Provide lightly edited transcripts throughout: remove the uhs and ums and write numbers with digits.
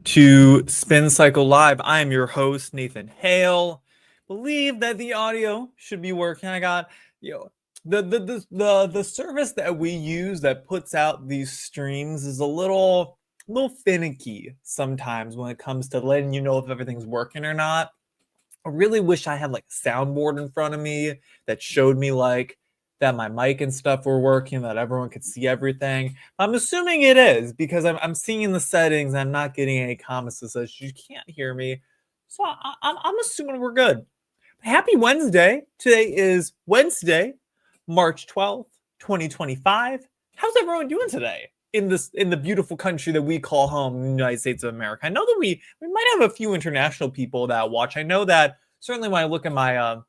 To Spin Cycle Live. I am your host, Nathan Hale. Believe that the audio should be working. I got you know the service that we use that puts out these streams is a little finicky sometimes when it comes to letting you know if everything's working or not. I really wish I had like a soundboard in front of me that showed me like that my mic and stuff were working, that everyone could see everything. I'm assuming it is because I'm seeing in the settings, I'm not getting any comments that says you can't hear me. So I'm assuming we're good. Happy Wednesday. Today is Wednesday, March 12th, 2025. How's everyone doing today in the beautiful country that we call home, the United States of America? I know that we might have a few international people that watch. I know that certainly when I look at my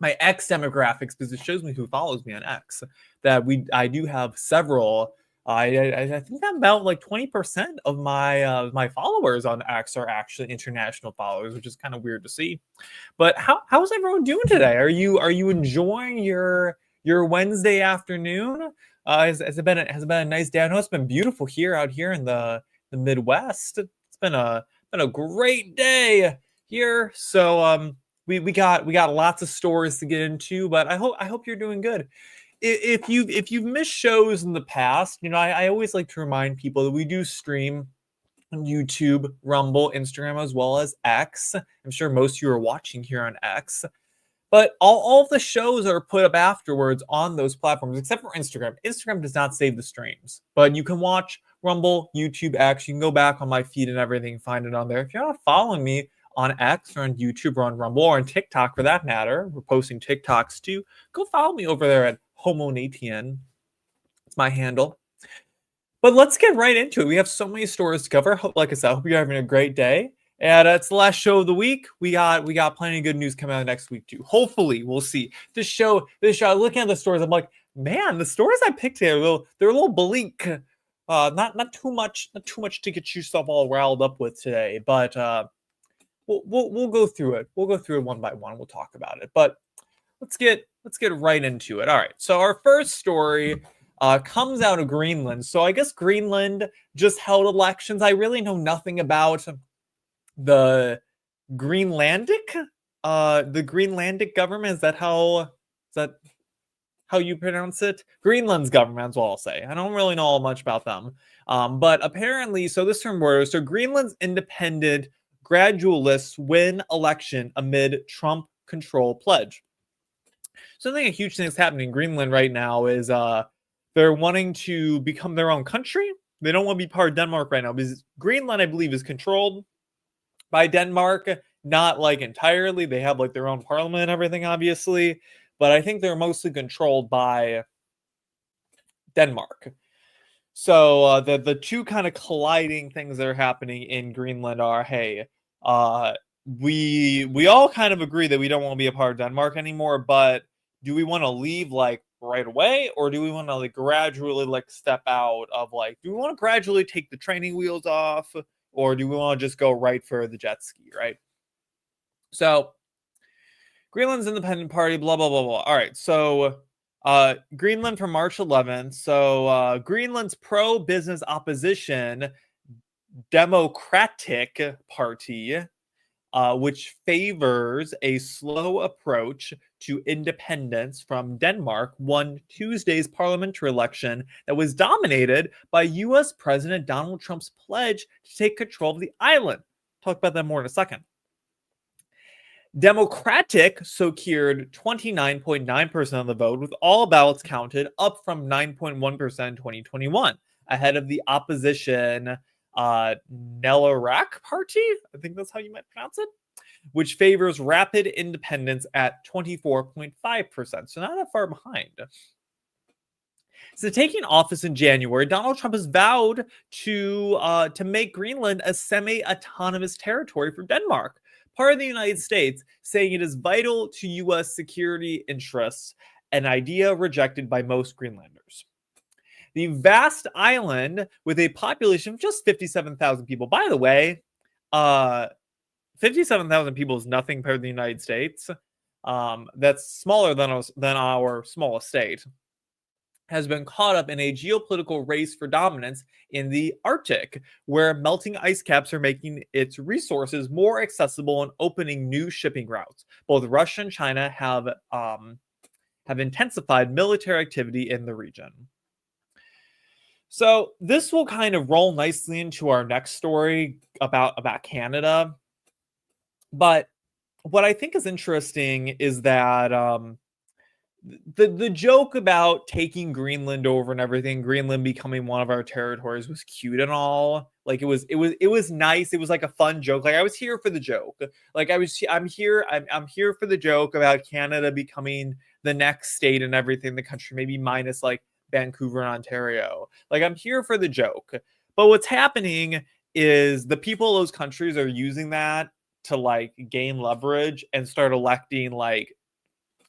X demographics, because it shows me who follows me on X, that I do have several. I think that about like 20% of my followers on X are actually international followers, which is kind of weird to see. But how's everyone doing today? Are you enjoying your Wednesday afternoon? Has it been a nice day? I know it's been beautiful out here in the Midwest. It's been a great day here. So we got lots of stories to get into, but I hope you're doing good. If you've missed shows in the past, I always like to remind people that we do stream on YouTube, Rumble, Instagram, as well as X. I'm sure most of you are watching here on X. But all of the shows are put up afterwards on those platforms, except for Instagram. Instagram does not save the streams, but you can watch Rumble, YouTube, X. You can go back on my feed and everything, find it on there. If you're not following me on X or on YouTube or on Rumble or on TikTok for that matter, we're posting TikToks too. Go follow me over there at HomoNathan. It's my handle. But let's get right into it. We have so many stories to cover. Like I said, I hope you're having a great day. And it's the last show of the week. We got plenty of good news coming out next week too. Hopefully, we'll see. This show. Looking at the stories, I'm like, man, the stories I picked here, they're a little bleak. Not too much to get yourself all riled up with today. But we'll go through it. We'll go through it one by one. We'll talk about it. But let's get right into it. All right. So our first story comes out of Greenland. So I guess Greenland just held elections. I really know nothing about the Greenlandic government. Is that how you pronounce it? Greenland's government, as well, I'll say. I don't really know much about them. But apparently, so this term word, so Greenland's independent gradualists win election amid Trump control pledge. So I think a huge thing that's happening in Greenland right now is they're wanting to become their own country. They don't want to be part of Denmark right now because Greenland, I believe, is controlled by Denmark, not like entirely. They have like their own parliament and everything, obviously, but I think they're mostly controlled by Denmark. So the two kind of colliding things that are happening in Greenland are, hey, we all kind of agree that we don't want to be a part of Denmark anymore, but do we want to leave like right away, or do we want to like gradually like step out of like, do we want to gradually take the training wheels off, or do we want to just go right for the jet ski, right? So Greenland's independent party, blah blah blah blah. All right, so Greenland from March 11th. So Greenland's pro-business opposition Democratic Party, which favors a slow approach to independence from Denmark, won Tuesday's parliamentary election that was dominated by U.S. President Donald Trump's pledge to take control of the island. Talk about that more in a second. Democratic secured 29.9% of the vote, with all ballots counted, up from 9.1% in 2021, ahead of the opposition Nelarak Party, I think that's how you might pronounce it, which favors rapid independence at 24.5%. So not that far behind. So taking office in January, Donald Trump has vowed to make Greenland a semi-autonomous territory for Denmark, part of the United States, saying it is vital to U.S. security interests, an idea rejected by most Greenlanders. The vast island, with a population of just 57,000 people. By the way, 57,000 people is nothing compared to the United States. That's smaller than our smallest state. has been caught up in a geopolitical race for dominance in the Arctic, where melting ice caps are making its resources more accessible and opening new shipping routes. Both Russia and China have intensified military activity in the region. So this will kind of roll nicely into our next story about Canada. But what I think is interesting is that the joke about taking Greenland over and everything, Greenland becoming one of our territories, was cute and all. Like it was nice. It was like a fun joke. Like I was here for the joke. Like I'm here for the joke about Canada becoming the next state and everything, the country, maybe minus like Vancouver and Ontario. Like I'm here for the joke. But what's happening is the people of those countries are using that to like gain leverage and start electing like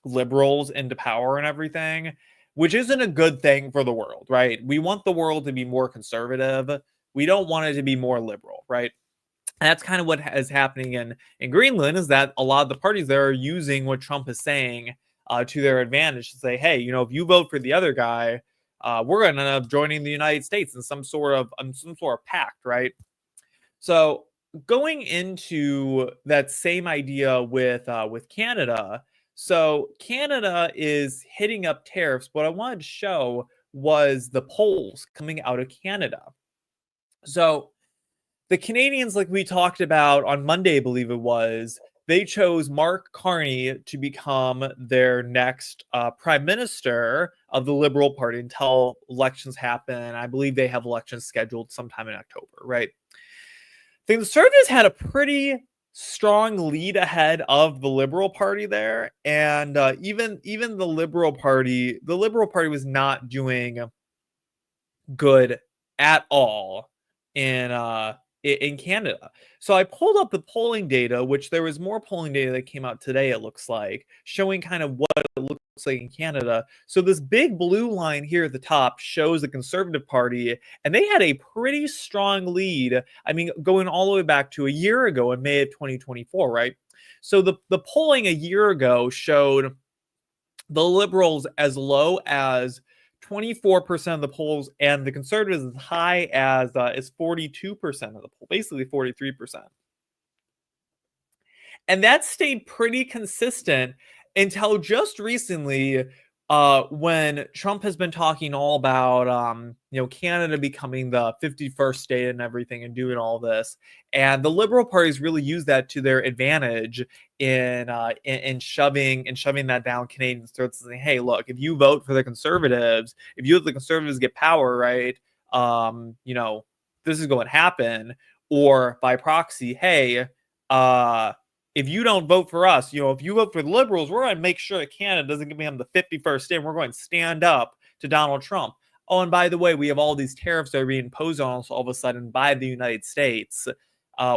liberals into power and everything, which isn't a good thing for the world, right? We want the world to be more conservative. We don't want it to be more liberal, right? And that's kind of what is happening in Greenland, is that a lot of the parties there are using what Trump is saying to their advantage to say, hey, you know, if you vote for the other guy, we're going to end up joining the United States in some sort of pact, right? So going into that same idea with Canada, so Canada is hitting up tariffs. What I wanted to show was the polls coming out of Canada. So the Canadians, like we talked about on Monday, I believe it was, they chose Mark Carney to become their next prime minister of the Liberal Party until elections happen. I believe they have elections scheduled sometime in October, right? The Conservatives had a pretty strong lead ahead of the Liberal Party there, and even the Liberal Party was not doing good at all in Canada. So I pulled up the polling data, which there was more polling data that came out today, it looks like, showing kind of what it looks like in Canada. So this big blue line here at the top shows the Conservative Party, and they had a pretty strong lead. I mean, going all the way back to a year ago in May of 2024, right? So the polling a year ago showed the Liberals as low as 24% of the polls, and the Conservatives as high as 42% of the poll, basically 43%. And that stayed pretty consistent until just recently, when Trump has been talking all about Canada becoming the 51st state and everything and doing all this, and the Liberal parties really use that to their advantage in shoving that down Canadians' throats, saying, hey, look, if you vote for the Conservatives, if you let the Conservatives get power, right, this is going to happen. Or by proxy, hey, if you don't vote for us, if you vote for the Liberals, we're going to make sure that Canada doesn't become the 51st state. We're going to stand up to Donald Trump. Oh, and by the way, we have all these tariffs that are being imposed on us all of a sudden by the United States.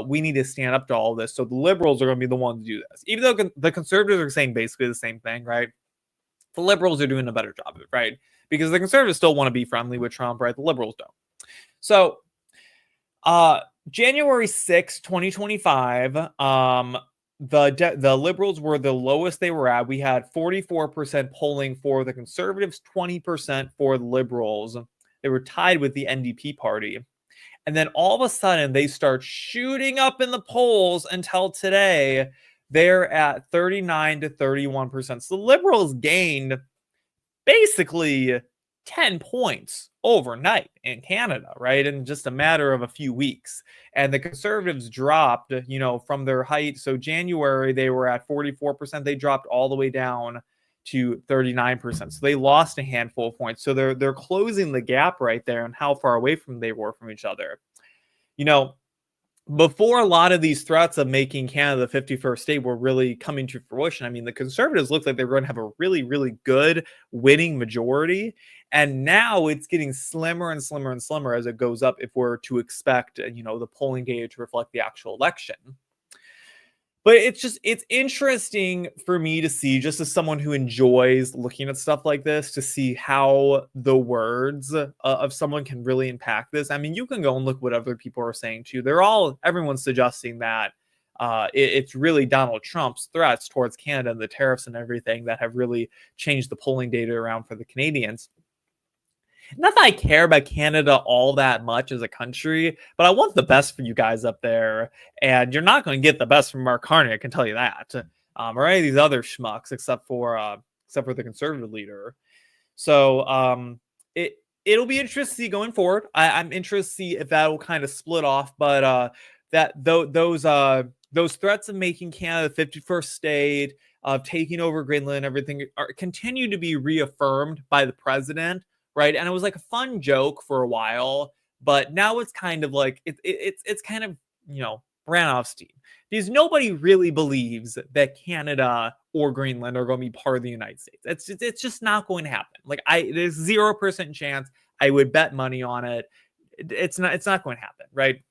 We need to stand up to all this. So the Liberals are going to be the ones to do this. Even though the Conservatives are saying basically the same thing, right? The Liberals are doing a better job of it, right? Because the Conservatives still want to be friendly with Trump, right? The Liberals don't. So January 6, 2025, the Liberals were the lowest they were at. We had 44% polling for the Conservatives, 20% for the Liberals. They were tied with the NDP party. And then all of a sudden, they start shooting up in the polls until today. They're at 39 to 31%. So the Liberals gained basically 10 points overnight in Canada, right? In just a matter of a few weeks. And the Conservatives dropped, from their height. So January, they were at 44%. They dropped all the way down to 39%. So they lost a handful of points. So they're closing the gap right there and how far away they were from each other. Before a lot of these threats of making Canada the 51st state were really coming to fruition, I mean, the Conservatives looked like they were going to have a really, really good winning majority. And now it's getting slimmer and slimmer and slimmer as it goes up if we're to expect, the polling data to reflect the actual election. But it's interesting for me to see, just as someone who enjoys looking at stuff like this, to see how the words of someone can really impact this. I mean, you can go and look what other people are saying too. Everyone's suggesting that it's really Donald Trump's threats towards Canada and the tariffs and everything that have really changed the polling data around for the Canadians. Not that I care about Canada all that much as a country, but I want the best for you guys up there. And you're not going to get the best from Mark Carney, I can tell you that, or any of these other schmucks, except for the conservative leader. So it'll be interesting to see going forward. I'm interested to see if that will kind of split off, but those threats of making Canada the 51st state, of taking over Greenland, everything continue to be reaffirmed by the president, right? And it was like a fun joke for a while, but now it's kind of like it's kind of ran off steam because nobody really believes that Canada or Greenland are going to be part of the United States. It's just not going to happen. Like there's 0% chance. I would bet money on it. It's not going to happen, right?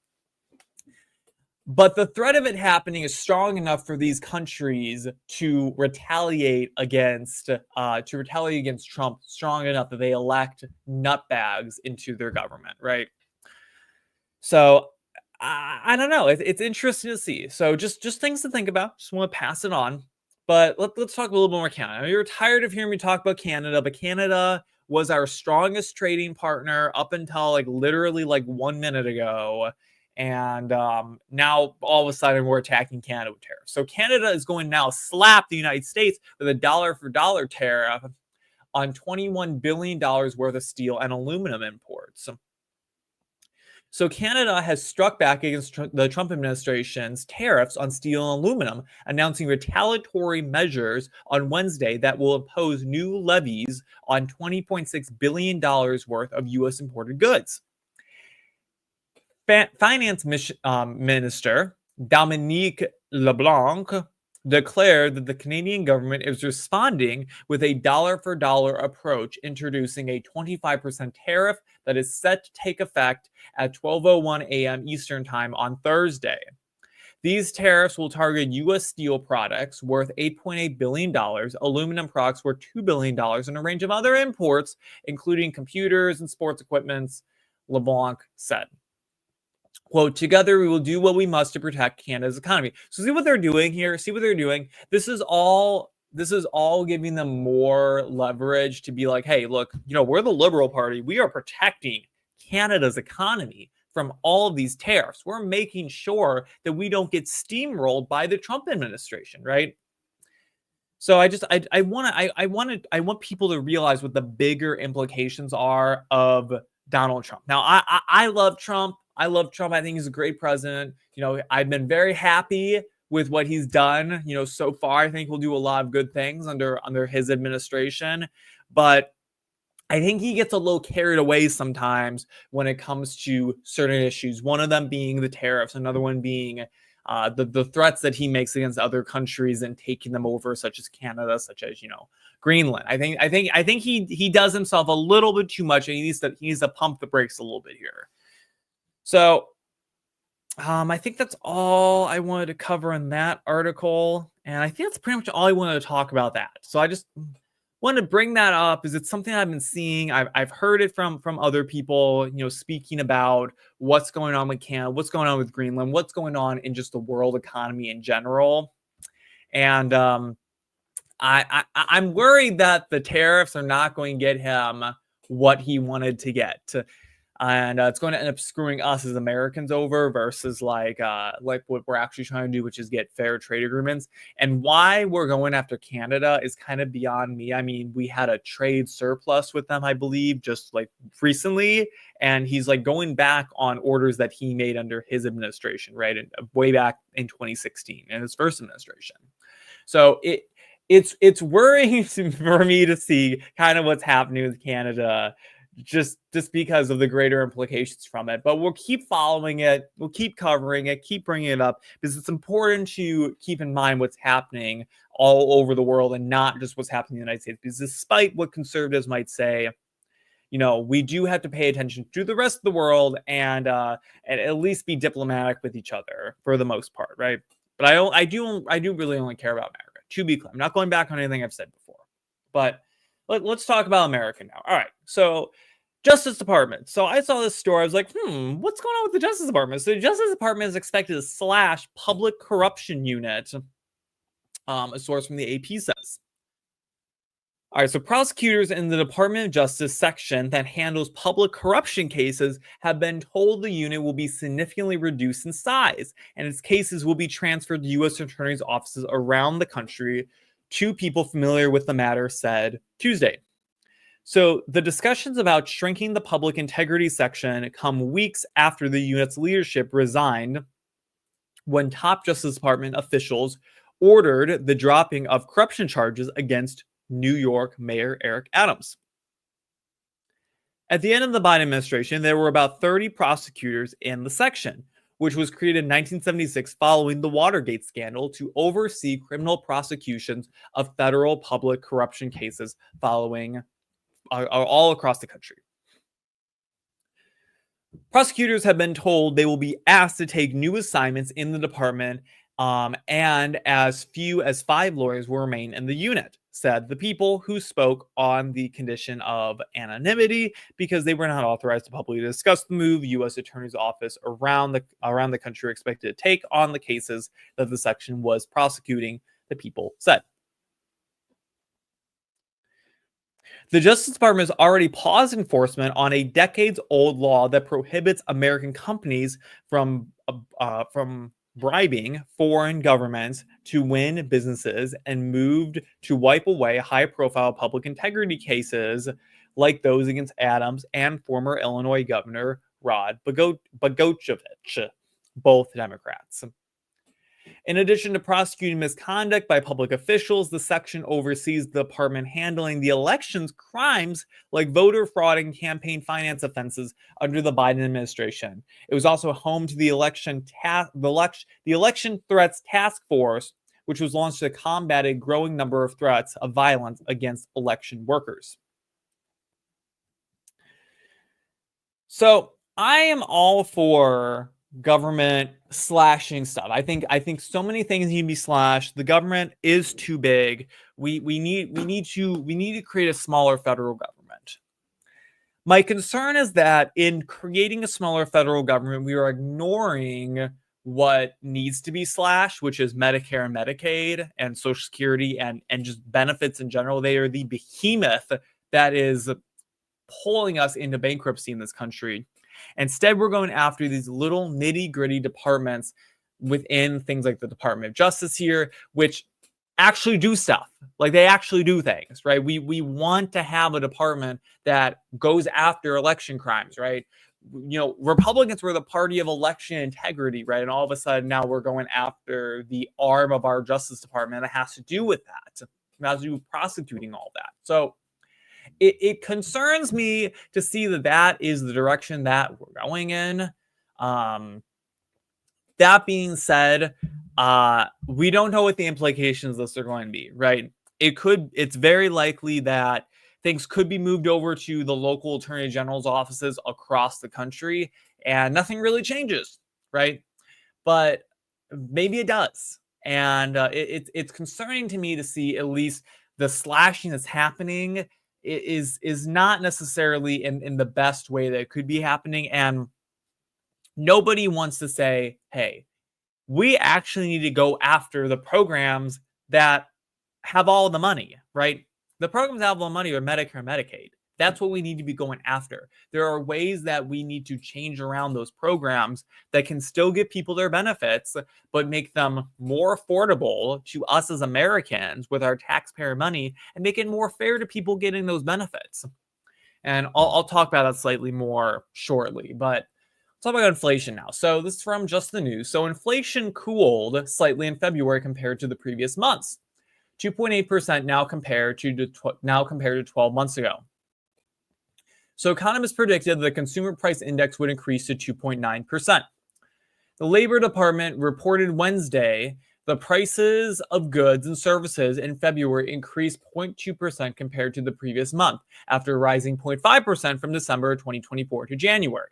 But the threat of it happening is strong enough for these countries to retaliate against Trump, strong enough that they elect nutbags into their government, right? So I don't know. It's interesting to see. So just things to think about. Just want to pass it on. But let's talk a little bit more Canada. You're tired of hearing me talk about Canada, but Canada was our strongest trading partner up until literally 1 minute ago. And now all of a sudden we're attacking Canada with tariffs. So Canada is going to now slap the United States with a dollar for dollar tariff on $21 billion worth of steel and aluminum imports. So Canada has struck back against the Trump administration's tariffs on steel and aluminum, announcing retaliatory measures on Wednesday that will impose new levies on $20.6 billion worth of U.S. imported goods. Finance Minister Dominique LeBlanc declared that the Canadian government is responding with a dollar-for-dollar approach, introducing a 25% tariff that is set to take effect at 12:01 a.m. Eastern Time on Thursday. These tariffs will target U.S. steel products worth $8.8 billion, aluminum products worth $2 billion, and a range of other imports, including computers and sports equipment, LeBlanc said. Quote, together we will do what we must to protect Canada's economy. So see what they're doing here. See what they're doing. This is all giving them more leverage to be like, hey, look, we're the Liberal Party. We are protecting Canada's economy from all of these tariffs. We're making sure that we don't get steamrolled by the Trump administration, right? So I want people to realize what the bigger implications are of Donald Trump. Now, I love Trump. I think he's a great president. I've been very happy with what he's done. So far, I think he'll do a lot of good things under his administration. But I think he gets a little carried away sometimes when it comes to certain issues. One of them being the tariffs, another one being the threats that he makes against other countries and taking them over, such as Canada, such as Greenland. I think he does himself a little bit too much, and he needs to pump the brakes a little bit here. So I think that's all I wanted to cover in that article. And I think that's pretty much all I wanted to talk about that. So I just wanted to bring that up because it's something I've been seeing. I've heard it from other people, speaking about what's going on with Canada, what's going on with Greenland, what's going on in just the world economy in general. And I'm worried that the tariffs are not going to get him what he wanted to get. And it's going to end up screwing us as Americans over versus like what we're actually trying to do, which is get fair trade agreements. And why we're going after Canada is kind of beyond me. I mean, we had a trade surplus with them, I believe, just recently. And he's going back on orders that he made under his administration, right? And way back in 2016 in his first administration. So it's worrying for me to see kind of what's happening with Canada just because of the greater implications from it. But we'll keep following it. We'll keep covering it, keep bringing it up, because it's important to keep in mind what's happening all over the world and not just what's happening in the United States. Because despite what conservatives might say, we do have to pay attention to the rest of the world and at least be diplomatic with each other for the most part, right? But I do really only care about America. To be clear, I'm not going back on anything I've said before. But let's talk about America now. All right, so Justice Department. So I saw this story. I was like, what's going on with the Justice Department? So the Justice Department is expected to slash public corruption unit, a source from the AP says. All right, so prosecutors in the Department of Justice section that handles public corruption cases have been told the unit will be significantly reduced in size, and its cases will be transferred to U.S. attorneys' offices around the country. Two people familiar with the matter said Tuesday. So the discussions about shrinking the public integrity section come weeks after the unit's leadership resigned, when top Justice Department officials ordered the dropping of corruption charges against New York Mayor Eric Adams. At the end of the Biden administration, there were about 30 prosecutors in the section, which was created in 1976 following the Watergate scandal to oversee criminal prosecutions of federal public corruption cases following all across the country. Prosecutors have been told they will be asked to take new assignments in the department, and as few as 5 lawyers will remain in the unit, said the people who spoke on the condition of anonymity because they were not authorized to publicly discuss the move. U.S. Attorney's Office around the country are expected to take on the cases that the section was prosecuting, the people said. The Justice Department has already paused enforcement on a decades-old law that prohibits American companies from bribing foreign governments to win businesses, and moved to wipe away high-profile public integrity cases like those against Adams and former Illinois Governor Rod Blagojevich, both Democrats. In addition to prosecuting misconduct by public officials, the section oversees the department handling the elections crimes like voter fraud and campaign finance offenses under the Biden administration. It was also home to the election threats task force, which was launched to combat a growing number of threats of violence against election workers. So I am all for government slashing stuff. I think so many things need to be slashed. The government is too big. We need to create a smaller federal government. My concern is that in creating a smaller federal government, we are ignoring what needs to be slashed, which is Medicare and Medicaid and Social Security and just benefits in general. They are the behemoth that is pulling us into bankruptcy in this country. Instead, we're going after these little nitty-gritty departments within things like the Department of Justice here, which actually do stuff. Like, they actually do things, right? We want to have a department that goes after election crimes, right? You know, Republicans were the party of election integrity, right? And all of a sudden now we're going after the arm of our Justice Department that has to do with that. It has to do with prosecuting all that. So it concerns me to see that is the direction that we're going in. That being said, we don't know what the implications of this are going to be, right? It's very likely that things could be moved over to the local attorney general's offices across the country and nothing really changes, right? But maybe it does. And it's concerning to me to see at least the slashing that's happening is not necessarily in the best way that it could be happening. And nobody wants to say, hey, we actually need to go after the programs that have all the money, right? The programs that have all the money are Medicare and Medicaid. That's what we need to be going after. There are ways that we need to change around those programs that can still give people their benefits, but make them more affordable to us as Americans with our taxpayer money, and make it more fair to people getting those benefits. And I'll talk about that slightly more shortly, but let's talk about inflation now. So this is from Just the News. So inflation cooled slightly in February compared to the previous months, 2.8% now compared to 12 months ago. So economists predicted the consumer price index would increase to 2.9%. The Labor Department reported Wednesday the prices of goods and services in February increased 0.2% compared to the previous month, after rising 0.5% from December 2024 to January.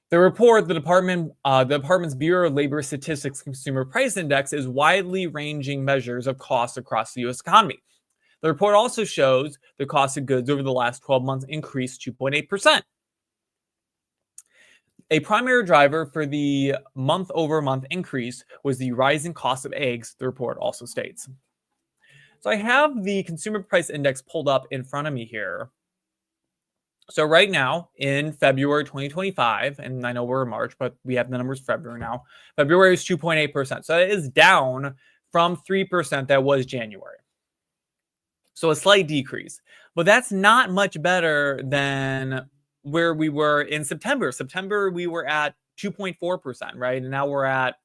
The report, the department's Bureau of Labor Statistics Consumer Price Index, is widely ranging measures of costs across the U.S. economy. The report also shows the cost of goods over the last 12 months increased 2.8%. A primary driver for the month-over-month increase was the rising cost of eggs, the report also states. So I have the consumer price index pulled up in front of me here. So right now in February 2025, and I know we're in March, but we have the numbers for February now. February is 2.8%. So it is down from 3% that was January. So a slight decrease, but that's not much better than where we were in September. September, we were at 2.4%, right? And now we're at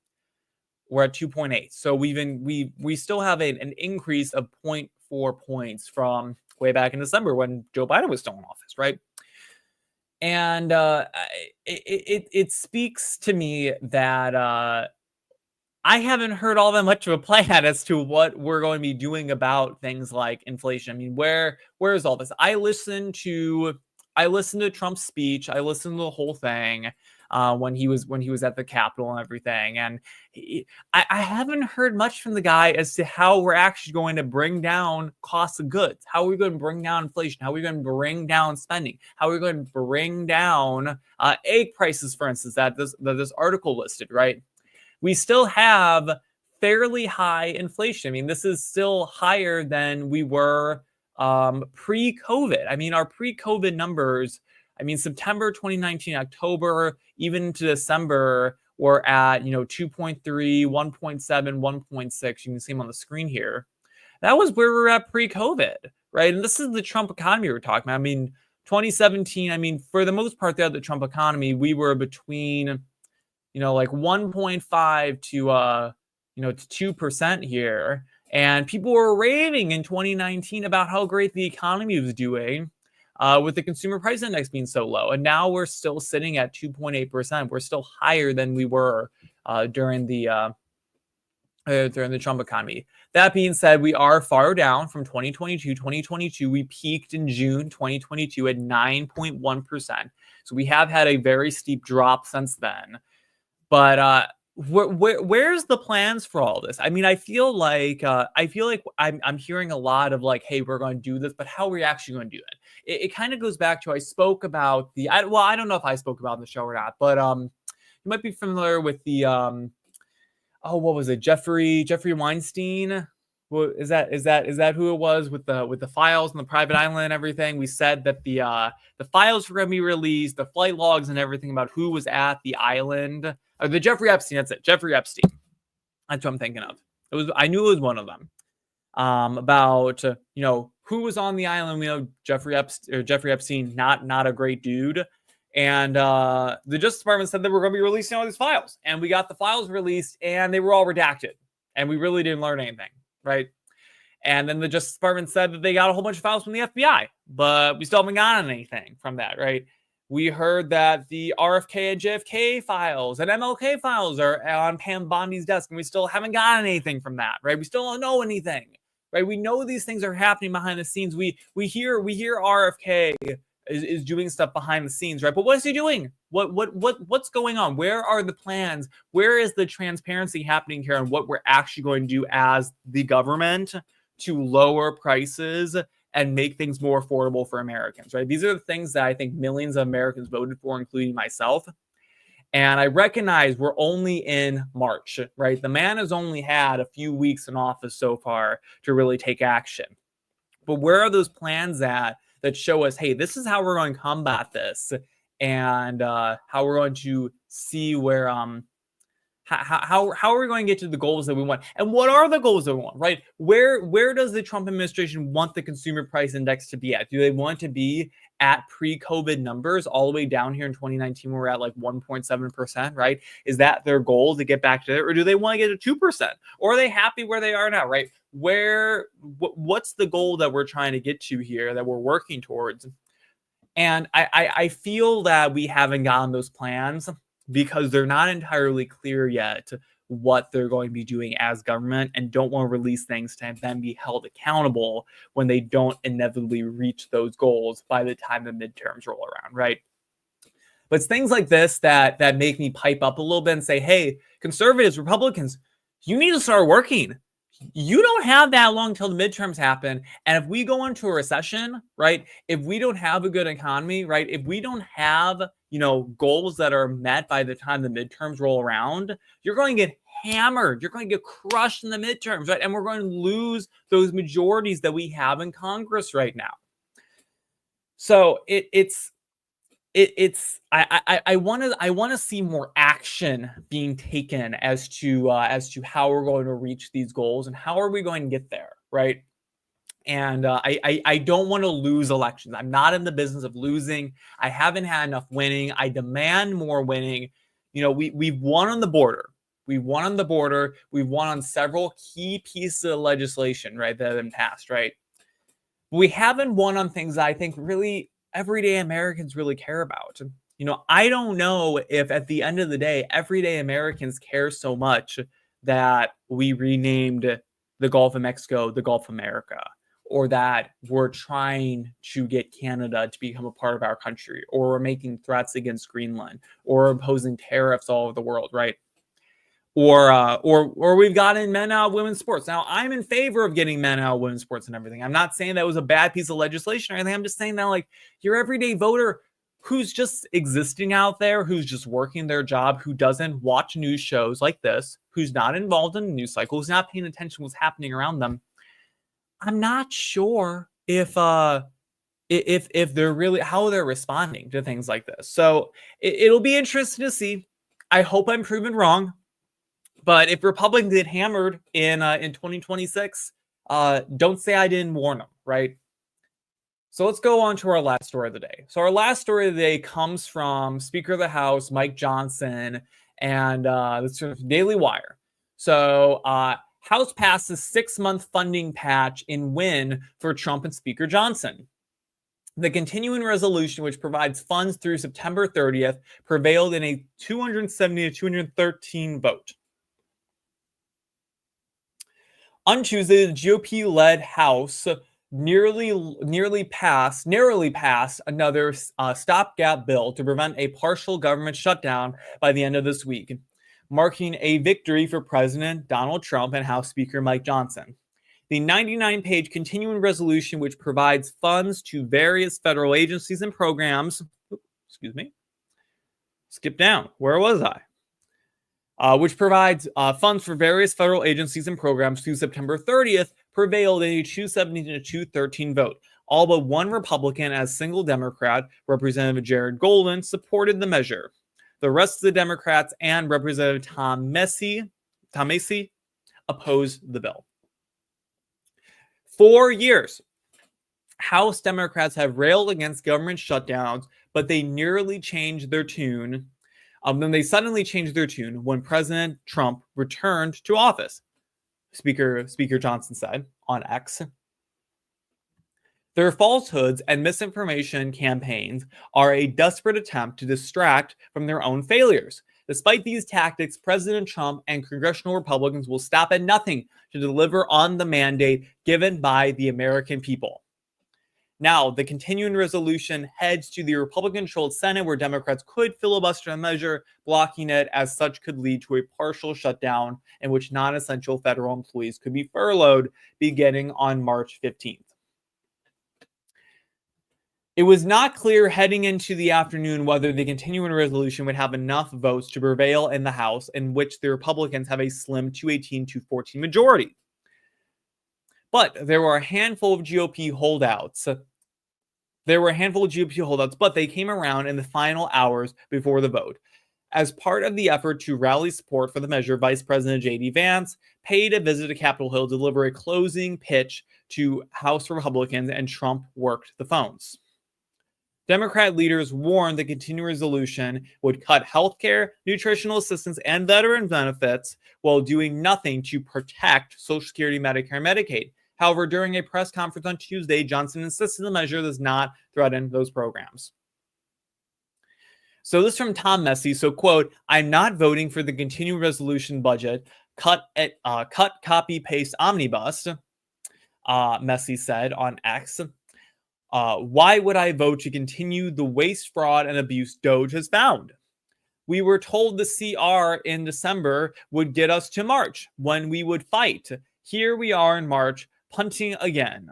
2.8. So we still have an increase of 0.4 points from way back in December when Joe Biden was still in office, right? And it speaks to me that I haven't heard all that much of a plan as to what we're going to be doing about things like inflation. I mean, where is all this? I listened to Trump's speech. I listened to the whole thing when he was at the Capitol and everything. And I haven't heard much from the guy as to how we're actually going to bring down costs of goods. How are we going to bring down inflation? How are we going to bring down spending? How are we going to bring down egg prices, for instance, that this article listed, right? We still have fairly high inflation. I mean, this is still higher than we were pre-COVID. I mean, our pre-COVID numbers, I mean, September 2019, October, even into December, we're at, 2.3, 1.7, 1.6. You can see them on the screen here. That was where we were at pre-COVID, right? And this is the Trump economy we're talking about. I mean, 2017, I mean, for the most part, throughout the Trump economy, we were between like 1.5 to 2% here. And people were raving in 2019 about how great the economy was doing with the consumer price index being so low. And now we're still sitting at 2.8%. We're still higher than we were during the Trump economy. That being said, we are far down from 2022. 2022, we peaked in June 2022 at 9.1%. So we have had a very steep drop since then. But where's the plans for all this? I mean, I feel like I'm hearing a lot of like, hey, we're going to do this, but how are we actually going to do it? It kind of goes back to I spoke about I don't know if I spoke about it on the show or not, but you might be familiar with the what was it? Jeffrey Weinstein. Well, is that who it was with the files and the private island and everything? We said that the files were going to be released, the flight logs and everything about who was at the island. Or the Jeffrey Epstein, that's it. Jeffrey Epstein. That's what I'm thinking of. I knew it was one of them. About who was on the island. We know Jeffrey Epstein, not a great dude. And the Justice Department said that we're going to be releasing all these files, and we got the files released, and they were all redacted, and we really didn't learn anything, right? And then the Justice Department said that they got a whole bunch of files from the FBI, but we still haven't gotten anything from that, right? We heard that the RFK and JFK files and MLK files are on Pam Bondi's desk, and we still haven't gotten anything from that, right? We still don't know anything, right? We know these things are happening behind the scenes. We hear RFK is doing stuff behind the scenes, right? But what is he doing? What's going on? Where are the plans? Where is the transparency happening here on what we're actually going to do as the government to lower prices and make things more affordable for Americans, right? These are the things that I think millions of Americans voted for, including myself. And I recognize we're only in March, right? The man has only had a few weeks in office so far to really take action. But where are those plans at that show us, hey, this is how we're going to combat this, and how we're going to see where how are we going to get to the goals that we want? And what are the goals that we want, right? Where does the Trump administration want the consumer price index to be at? Do they want to be at pre-COVID numbers all the way down here in 2019 where we're at like 1.7%, right? Is that their goal to get back to it? Or do they want to get to 2%? Or are they happy where they are now, right? What's the goal that we're trying to get to here that we're working towards? And I feel that we haven't gotten those plans because they're not entirely clear yet what they're going to be doing as government, and don't want to release things to then be held accountable when they don't inevitably reach those goals by the time the midterms roll around, right? But it's things like this that make me pipe up a little bit and say, hey, conservatives, Republicans, you need to start working. You don't have that long till the midterms happen. And if we go into a recession, right? If we don't have a good economy, right? If we don't have, goals that are met by the time the midterms roll around, you're going to get hammered. You're going to get crushed in the midterms, right? And we're going to lose those majorities that we have in Congress right now. So I want to see more action being taken as to how we're going to reach these goals and how are we going to get there, right? And I don't want to lose elections. I'm not in the business of losing. I haven't had enough winning. I demand more winning. We've won on the border. We've won on the border. We've won on several key pieces of legislation, right, that have been passed, right? We haven't won on things that I think really everyday Americans really care about. I don't know if at the end of the day, everyday Americans care so much that we renamed the Gulf of Mexico the Gulf of America, or that we're trying to get Canada to become a part of our country, or we're making threats against Greenland, or imposing tariffs all over the world, right? Or we've gotten men out of women's sports. Now, I'm in favor of getting men out of women's sports and everything. I'm not saying that was a bad piece of legislation or anything. I'm just saying that, like, your everyday voter who's just existing out there, who's just working their job, who doesn't watch news shows like this, who's not involved in the news cycle, who's not paying attention to what's happening around them, I'm not sure if they're really how they're responding to things like this. So it'll be interesting to see. I hope I'm proven wrong. But if Republicans get hammered in 2026, don't say I didn't warn them, right? So let's go on to our last story of the day. So our last story of the day comes from Speaker of the House, Mike Johnson, and it's sort of Daily Wire. So House passes 6-month funding patch in win for Trump and Speaker Johnson. The continuing resolution, which provides funds through September 30th, prevailed in a 270 to 213 vote. On Tuesday, the GOP-led House narrowly passed another stopgap bill to prevent a partial government shutdown by the end of this week, marking a victory for President Donald Trump and House Speaker Mike Johnson. The 99-page continuing resolution, which provides funds to various federal agencies and programs, skip down. Where was I? Which provides funds for various federal agencies and programs through September 30th, prevailed in a 270 to 213 vote. All but one Republican, as single Democrat, Representative Jared Golden, supported the measure. The rest of the Democrats and Representative Tom Macy opposed the bill. For years, House Democrats have railed against government shutdowns, but they nearly changed their tune. Then they suddenly changed their tune when President Trump returned to office, Speaker Johnson said on X. Their falsehoods and misinformation campaigns are a desperate attempt to distract from their own failures. Despite these tactics, President Trump and congressional Republicans will stop at nothing to deliver on the mandate given by the American people. Now, the continuing resolution heads to the Republican-controlled Senate, where Democrats could filibuster the measure, blocking it, as such could lead to a partial shutdown in which non-essential federal employees could be furloughed beginning on March 15th. It was not clear heading into the afternoon whether the continuing resolution would have enough votes to prevail in the House, in which the Republicans have a slim 218-214 majority. But there were a handful of GOP holdouts. But they came around in the final hours before the vote. As part of the effort to rally support for the measure, Vice President J.D. Vance paid a visit to Capitol Hill to deliver a closing pitch to House Republicans, and Trump worked the phones. Democrat leaders warned the continuing resolution would cut health care, nutritional assistance, and veteran benefits while doing nothing to protect Social Security, Medicare, and Medicaid. However, during a press conference on Tuesday, Johnson insisted the measure does not threaten those programs. So this is from Tom Macy. So, quote, "I'm not voting for the continuing resolution budget, cut, copy, paste omnibus," Macy said on X. Why would I vote to continue the waste, fraud, and abuse DOJ has found? We were told the CR in December would get us to March, when we would fight. here we are in March, punting again.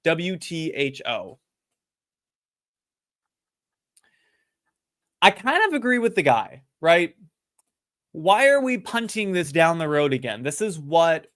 WTHO. I kind of agree with the guy, right? Why are we punting this down the road again? This is what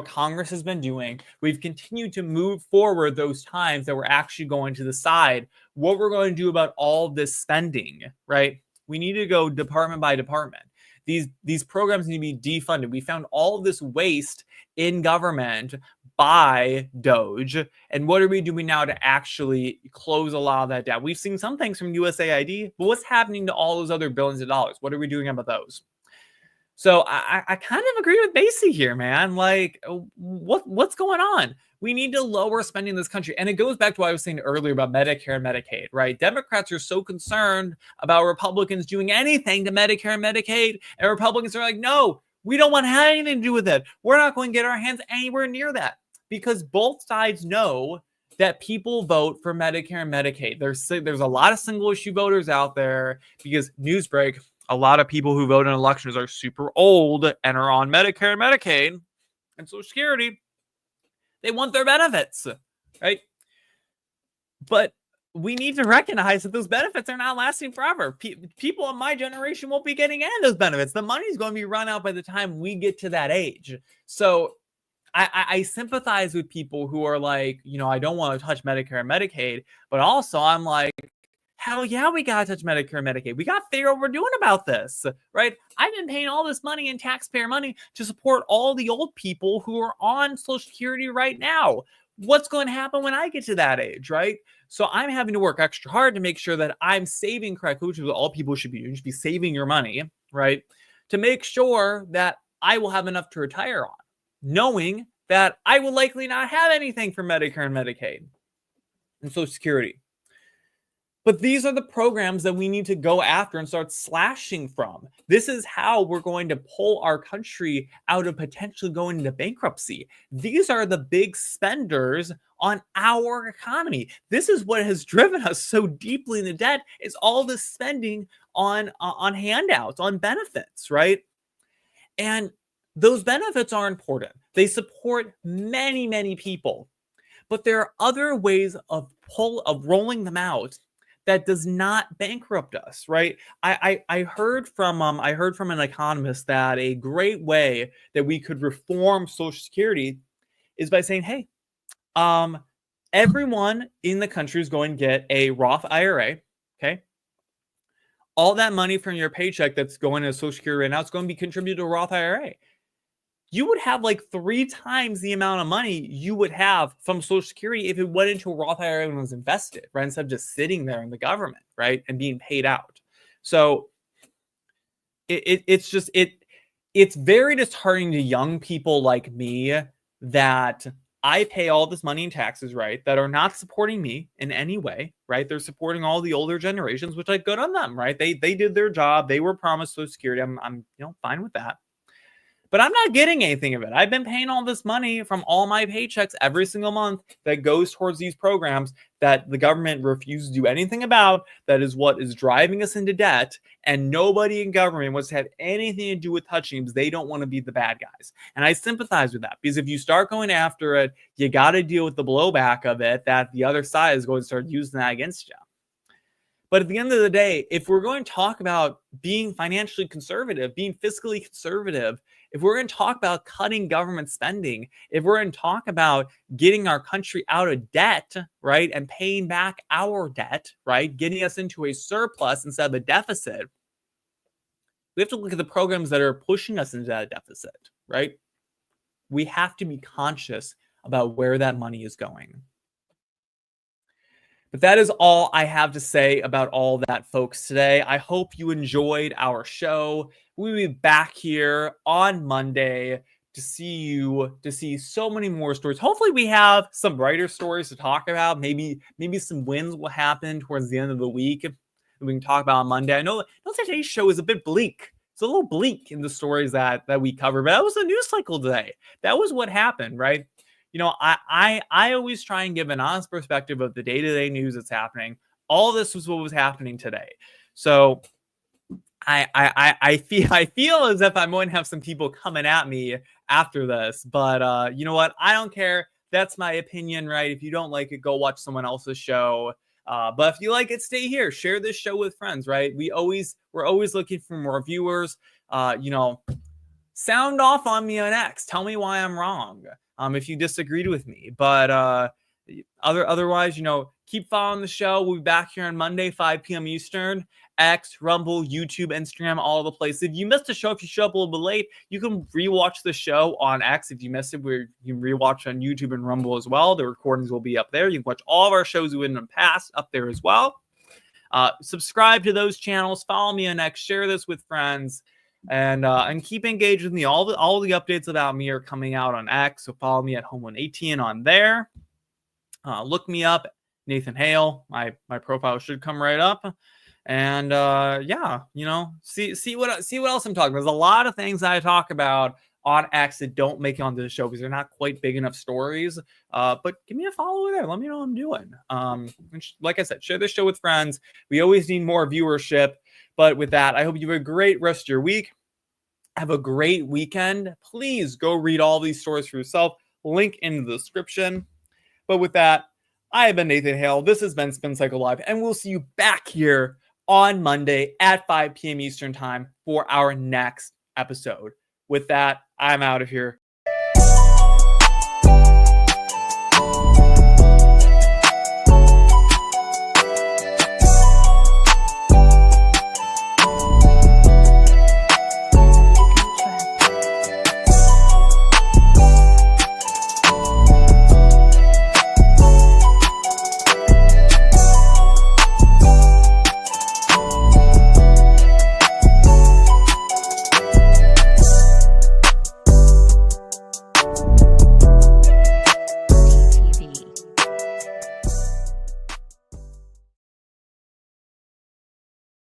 Congress has been doing. We've continued to move forward those times that we're actually going to decide what we're going to do about all this spending, right? We need to go department by department. These programs need to be defunded. We found all of this waste in government by Doge. And what are we doing now to actually close a lot of that down? We've seen some things from USAID, but what's happening to all those other billions of dollars? What are we doing about those? So I kind of agree with Basie here, man. Like, what's going on? We need to lower spending in this country. And it goes back to what I was saying earlier about Medicare and Medicaid, right? Democrats are so concerned about Republicans doing anything to Medicare and Medicaid. And Republicans are like, no, we don't want to have anything to do with it. We're not going to get our hands anywhere near that. Because both sides know that people vote for Medicare and Medicaid. There's a lot of single issue voters out there because, newsbreak, a lot of people who vote in elections are super old and are on Medicare and Medicaid and Social Security. They want their benefits, right? But we need to recognize that those benefits are not lasting forever. People in my generation won't be getting any of those benefits. The money's going to be run out by the time we get to that age. So I sympathize with people who are like, I don't want to touch Medicare and Medicaid, but also I'm like, hell yeah, we got to touch Medicare and Medicaid. We got to figure out what we're doing about this, right? I've been paying all this money in taxpayer money to support all the old people who are on Social Security right now. What's going to happen when I get to that age, right? So I'm having to work extra hard to make sure that I'm saving correctly, which is what all people should be doing. You should be saving your money, right? To make sure that I will have enough to retire on, knowing that I will likely not have anything for Medicare and Medicaid and Social Security. But these are the programs that we need to go after and start slashing from. This is how we're going to pull our country out of potentially going into bankruptcy. These are the big spenders on our economy. This is what has driven us so deeply into debt, is all this spending on handouts, on benefits, right? And those benefits are important. They support many, many people. But there are other ways of rolling them out that does not bankrupt us, right? I heard from an economist that a great way that we could reform Social Security is by saying, hey, everyone in the country is going to get a Roth IRA, okay? All that money from your paycheck that's going to Social Security right now, it's going to be contributed to a Roth IRA. You would have like 3 times the amount of money you would have from Social Security if it went into a Roth IRA and was invested, right? Instead of just sitting there in the government, right? And being paid out. So it's very disheartening to young people like me that I pay all this money in taxes, right? That are not supporting me in any way, right? They're supporting all the older generations, which good on them, right? They did their job. They were promised Social Security. I'm fine with that. But I'm not getting anything of it. I've been paying all this money from all my paychecks every single month that goes towards these programs that the government refuses to do anything about. That is what is driving us into debt. And nobody in government wants to have anything to do with touching because they don't want to be the bad guys. And I sympathize with that because if you start going after it, you got to deal with the blowback of it that the other side is going to start using that against you. But at the end of the day, if we're going to talk about being financially conservative, being fiscally conservative, if we're going to talk about cutting government spending, if we're going to talk about getting our country out of debt, right, and paying back our debt, right, getting us into a surplus instead of a deficit, we have to look at the programs that are pushing us into that deficit, right? We have to be conscious about where that money is going. But that is all I have to say about all that, folks, today. I hope you enjoyed our show. We'll be back here on Monday to see so many more stories. Hopefully we have some brighter stories to talk about. Maybe some wins will happen towards the end of the week that we can talk about on Monday. I know today's show is a bit bleak. It's a little bleak in the stories that we cover, but that was the news cycle today. That was what happened, right? I always try and give an honest perspective of the day-to-day news that's happening. All this was what was happening today. So I feel as if I'm going to have some people coming at me after this. But you know what? I don't care. That's my opinion, right? If you don't like it, go watch someone else's show. But if you like it, stay here. Share this show with friends, right? We're always looking for more viewers. Sound off on me on X. Tell me why I'm wrong. If you disagreed with me. But otherwise, keep following the show. We'll be back here on Monday, 5 p.m. Eastern. X, Rumble, YouTube, Instagram, all the places. If you missed the show, if you show up a little bit late, you can rewatch the show on X. If you missed it, you can rewatch on YouTube and Rumble as well. The recordings will be up there. You can watch all of our shows we did in the past up there as well. Subscribe to those channels. Follow me on X. Share this with friends. And keep engaged with me. All the updates about me are coming out on X. So follow me at Home118 on there. Look me up, Nathan Hale. My profile should come right up. And see what else I'm talking about. There's a lot of things that I talk about on X that don't make it onto the show because they're not quite big enough stories. But give me a follow there. Let me know what I'm doing. Like I said, share this show with friends. We always need more viewership. But with that, I hope you have a great rest of your week. Have a great weekend. Please go read all these stories for yourself. Link in the description. But with that, I have been Nathan Hale. This has been Spin Cycle Live, and we'll see you back here on Monday at 5 p.m. Eastern Time for our next episode. With that, I'm out of here.